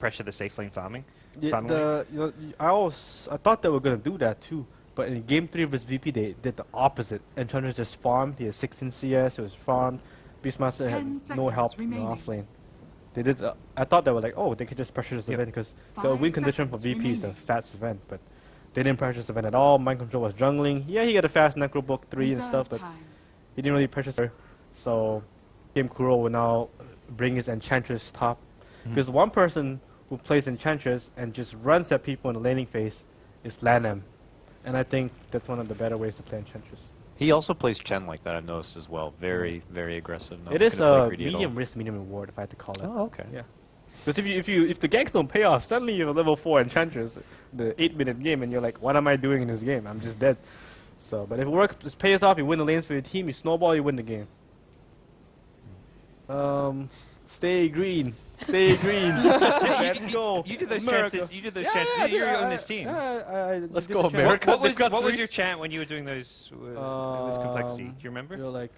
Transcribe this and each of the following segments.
pressure the safe lane farming. Yeah, I thought they were gonna do that too, but in Game 3 vs VP they did the opposite. Enchantress just farmed. He had 16 CS. It was farmed. Beastmaster had no help in the off lane. They did. I thought they were like, oh, they could just pressure the Sven because the win condition for VP is the fat Sven, but they didn't pressure Sven at all. Mind control was jungling. Yeah, he got a fast Necro Book 3 and stuff, but he didn't really pressure her. So, Game Kuro will now bring his Enchantress top. Because one person who plays Enchantress and just runs at people in the laning phase is Lanham. And I think that's one of the better ways to play Enchantress. He also plays Chen like that, I've noticed as well. Very, very aggressive. It is a medium risk, medium reward, if I had to call it. Oh, okay. Yeah. Because if the ganks don't pay off, suddenly you have a level 4 Enchantress, the 8-minute game, and you're like, what am I doing in this game? I'm just dead. So, but if it works, just pays off, you win the lanes for your team, you snowball, you win the game. Stay green. Stay green. Let's go. You did those America. chants. You did those chants. You're on this team. Let's go, America. What was your chant when you were doing those with complexity? Do you remember? You're like,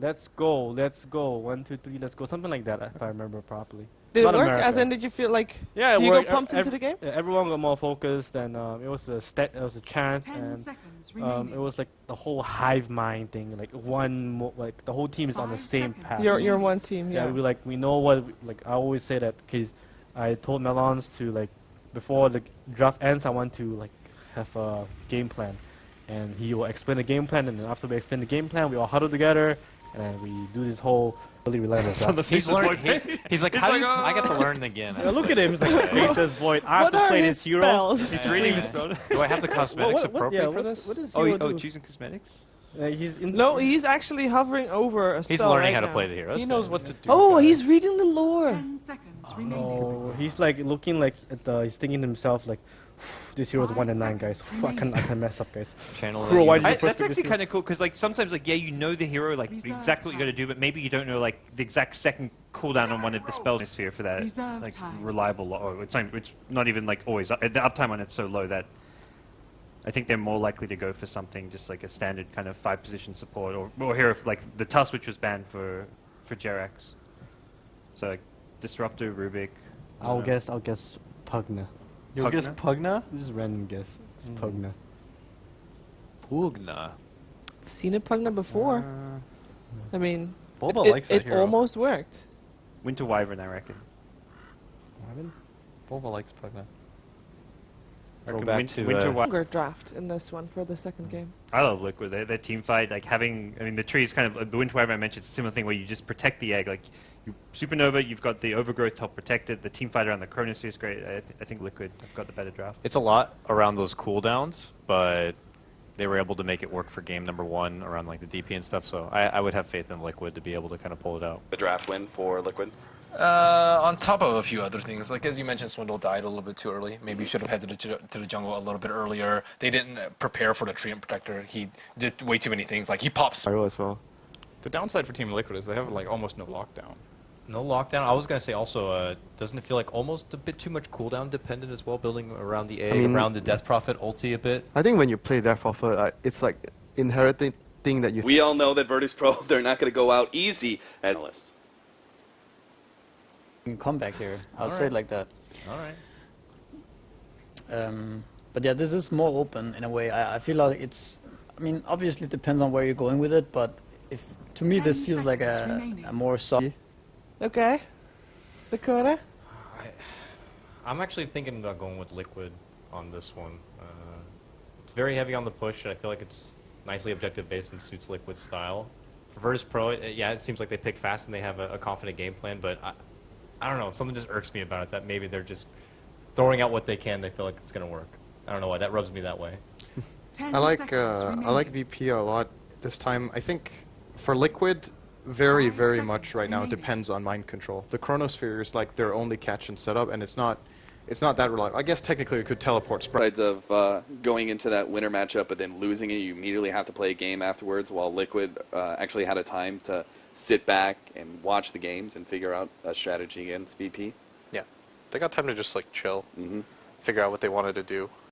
let's go, 1, 2, 3, let's go, something like that, if I remember properly. Did it Not work? America. As in, did you feel like Yeah, you got pumped into the game? Everyone got more focused, and it was a chant, and it was like the whole hive mind thing. Like like the whole team is on the same path. You're one team. Yeah. We know what. Like I always say that because I told Melons to like before the draft ends, I want to like have a game plan, and he will explain the game plan, and then after we explain the game plan, we all huddle together. And then we do this whole really relentless. So he's like, how do you, I get to learn again. Yeah, look at him. He's like, Faceless Void. I have to play this hero. Spells? He's reading the spell. Do I have the cosmetics appropriate for this? What is choosing cosmetics? No, he's actually hovering over a spell. He's learning right how to now. play the hero. He knows what to do. Oh, he's reading the lore. 10 seconds remaining. No, he's like looking like at he's thinking to himself like, this hero's 1 and 9, guys. I can mess up, guys. Channel Kuro, why did you That's actually kind of cool because like sometimes like you know the hero like exactly what you got to do, but maybe you don't know like the exact second cooldown on one of the spell sphere for that like reliable. Or it's not even like always the uptime on it's so low that I think they're more likely to go for something just like a standard kind of 5-position support or hero like the Tusk, which was banned for Jerax. So like Disruptor, Rubik. I'll guess Pugna. You'll guess Pugna? Just random guess. It's Pugna. Pugna. I've seen a Pugna before. I mean, Boba likes that it hero. almost worked. Winter Wyvern, I reckon. Wyvern? Boba likes Pugna. Go back to Winter Wyvern. Longer draft in this one for the second game. I love Liquid. Their team fight, like having, I mean, the tree is kind of, the Winter Wyvern I mentioned, it's a similar thing where you just protect the egg. Like, you Supernova, you've got the Overgrowth to help protect it. The team fighter on the Chronosphere is great. I think Liquid have got the better draft. It's a lot around those cooldowns, but they were able to make it work for game number 1 around like the DP and stuff. So I would have faith in Liquid to be able to kind of pull it out. The draft win for Liquid. On top of a few other things, like as you mentioned, Swindle died a little bit too early. Maybe you should have headed to the jungle a little bit earlier. They didn't prepare for the treant protector. He did way too many things. Like he pops. As well. The downside for Team Liquid is they have like almost no lockdown. No lockdown. I was gonna say also, doesn't it feel like almost a bit too much cooldown dependent as well, building around the A, around the Death Prophet ulti a bit? I think when you play Death Prophet, it's like inheriting thing that you. We all know that Virtus Pro, they're not going to go out easy at analysts. Come back here. I'll say it like that. All right. But yeah, this is more open in a way. I feel like it's. I mean, obviously it depends on where you're going with it, but if to me this feels like a more solid. Okay. Dakota? I'm actually thinking about going with Liquid on this one. It's very heavy on the push, and I feel like it's nicely objective-based and suits Liquid's style. For Virtus Pro, it seems like they pick fast and they have a confident game plan, but I don't know, something just irks me about it, that maybe they're just throwing out what they can, they feel like it's going to work. I don't know why, that rubs me that way. I like VP a lot this time. I think for Liquid, very much right now depends on mind control. The Chronosphere is like their only catch and setup, and it's not that reliable. I guess technically it could teleport spread. Of going into that winter matchup but then losing it, you immediately have to play a game afterwards, while Liquid actually had a time to sit back and watch the games and figure out a strategy against VP. Yeah, they got time to just like chill, figure out what they wanted to do.